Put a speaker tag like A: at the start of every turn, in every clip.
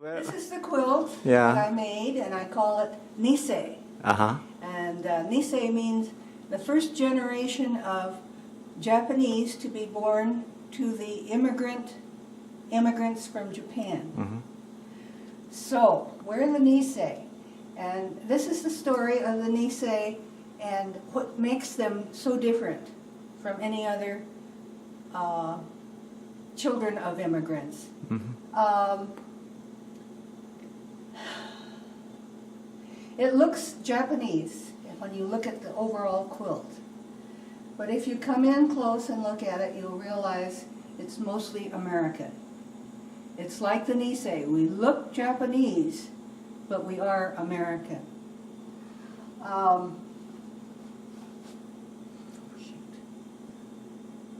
A: This is the quilt that I made, and I call it NISEI. And NISEI means the first generation of Japanese to be born to the immigrants from Japan. So we're the NISEI, and this is the story of the NISEI and what makes them so different from any other children of immigrants. It looks Japanese when you look at the overall quilt. But if you come in close and look at it, you'll realize it's mostly American. It's like the NISEI. We look Japanese, but we are American.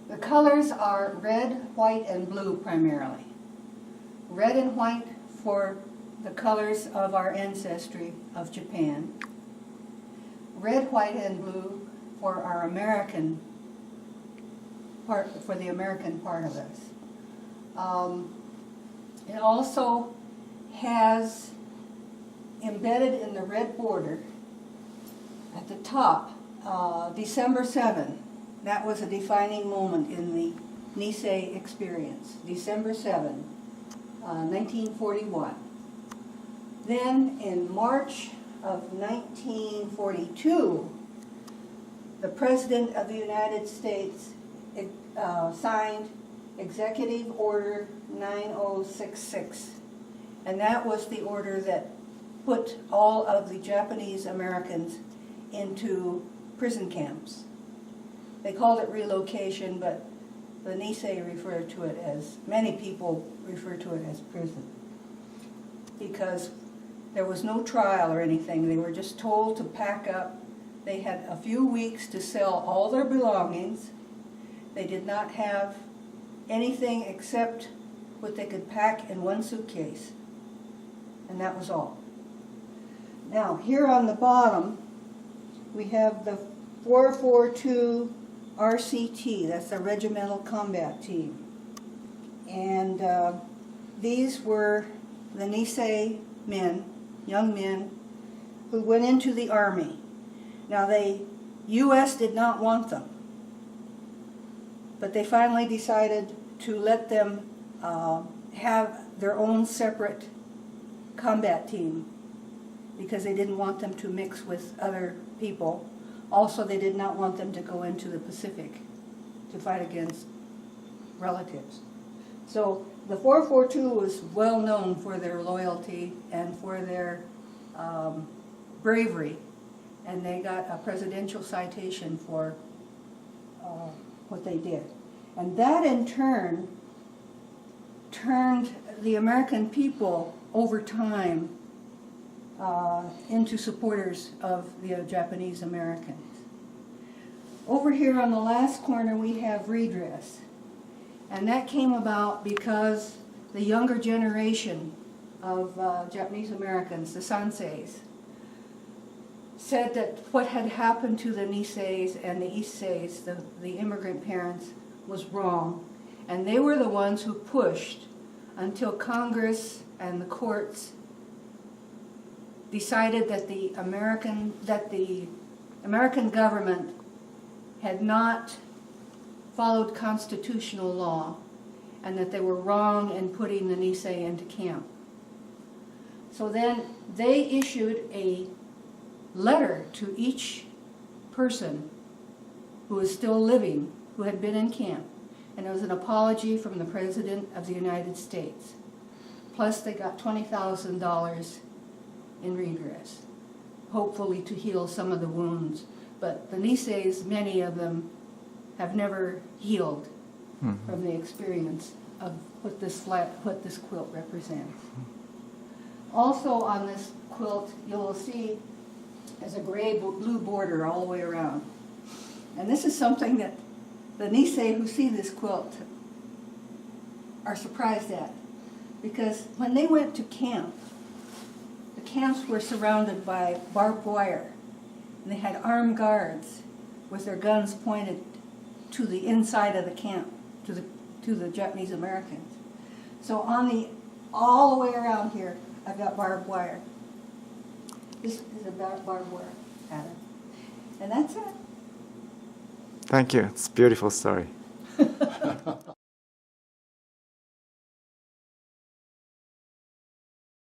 A: The colors are red, white, and blue primarily. Red and white for the colors of our ancestry of Japan. Red, white, and blue for our American part, for the American part of us. It also has embedded in the red border at the top, December 7. That was a defining moment in the NISEI experience. December 7, 1941. Then in March of 1942, the President of the United States signed Executive Order 9066. And that was the order that put all of the Japanese Americans into prison camps. They called it relocation, but the NISEI referred to it as, many people refer to it as prison. Because there was no trial or anything. They were just told to pack up. They had a few weeks to sell all their belongings. They did not have anything except what they could pack in one suitcase. And that was all. Now, here on the bottom, we have the 442 RCT. That's the Regimental Combat Team. And these were the NISEI men, young men, who went into the Army. Now, the U.S. did not want them, but they finally decided to let them have their own separate combat team because they didn't want them to mix with other people. Also, they did not want them to go into the Pacific to fight against relatives. So the 442 was well known for their loyalty and for their bravery, and they got a presidential citation for what they did. And that in turn turned the American people over time into supporters of the Japanese Americans. Over here on the last corner we have redress. And that came about because the younger generation of Japanese Americans, the Sanseis, said that what had happened to the Niseis and the Iseis, the immigrant parents, was wrong. And they were the ones who pushed until Congress and the courts decided that the American government had not followed constitutional law and that they were wrong in putting the NISEI into camp. So then they issued a letter to each person who was still living, who had been in camp, and it was an apology from the President of the United States. Plus they got $20,000 in redress, hopefully to heal some of the wounds. But the Niseis, many of them, have never healed from the experience of what this quilt represents. Also on this quilt, you'll see there's a gray-blue border all the way around. And this is something that the Nisei who see this quilt are surprised at. Because when they went to camp, the camps were surrounded by barbed wire. And they had armed guards with their guns pointed to the inside of the camp, to the Japanese Americans. So on the all the way around here, I've got barbed wire. This is a barbed wire pattern. And that's it.
B: Thank you. It's a beautiful story.